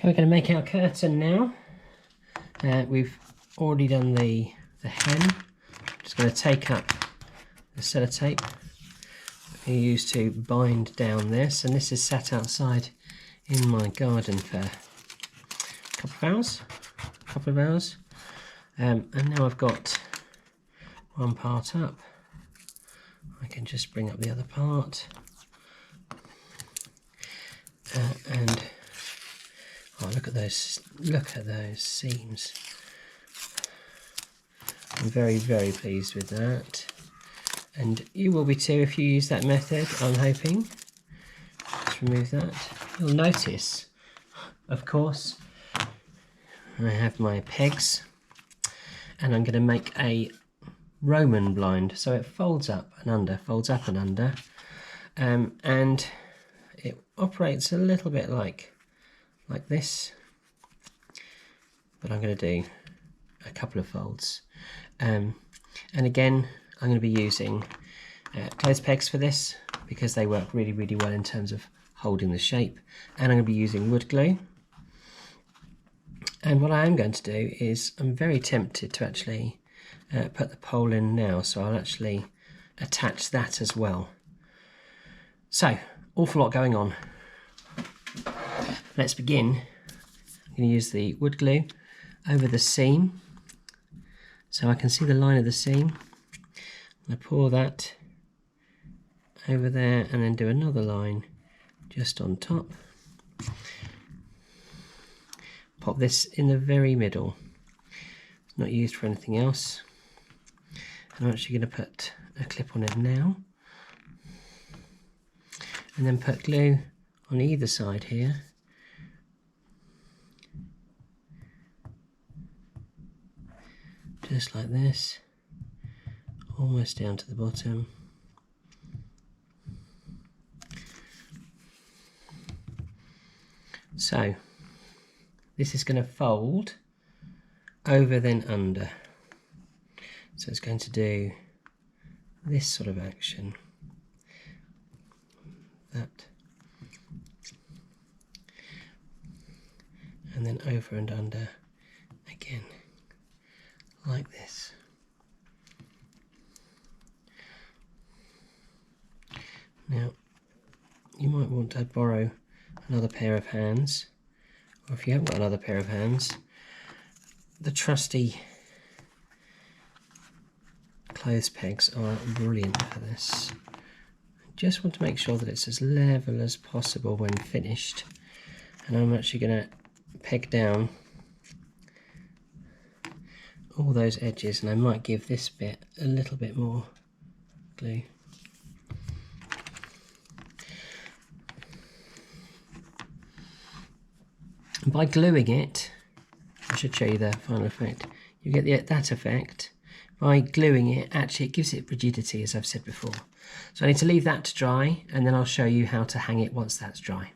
Okay, we're going to make our curtain now. We've already done the hem. Just going to take up the sellotape we use to bind down this, and this is sat outside in my garden for a couple of hours. And now I've got one part up. I can just bring up the other part, and oh, look at those seams. I'm very, very pleased with that, and you will be too if you use that method, I'm hoping. Just remove that. You'll notice, of course, I have my pegs, and I'm going to make a Roman blind, so it folds up and under, and it operates a little bit like this, but I'm going to do a couple of folds, and again I'm going to be using clothes pegs for this because they work really, really well in terms of holding the shape, and I'm going to be using wood glue. And what I am going to do is, I'm very tempted to actually put the pole in now, so I'll actually attach that as well. So, awful lot going on. Let's begin. I'm going to use the wood glue over the seam, so I can see the line of the seam. I pour that over there and then do another line just on top. Pop this in the very middle. It's not used for anything else. I'm actually going to put a clip on it now, and then put glue on either side here. Just like this, almost down to the bottom. So this is going to fold over then under. So it's going to do this sort of action, that, and then over and under again, like this. Now, you might want to borrow another pair of hands, or if you haven't got another pair of hands, the trusty clothes pegs are brilliant for this. Just want to make sure that it's as level as possible when finished, and I'm actually going to peg down all those edges, and I might give this bit a little bit more glue. By gluing it, I should show you the final effect. You get that effect. By gluing it, actually it gives it rigidity, as I've said before. So I need to leave that to dry, and then I'll show you how to hang it once that's dry.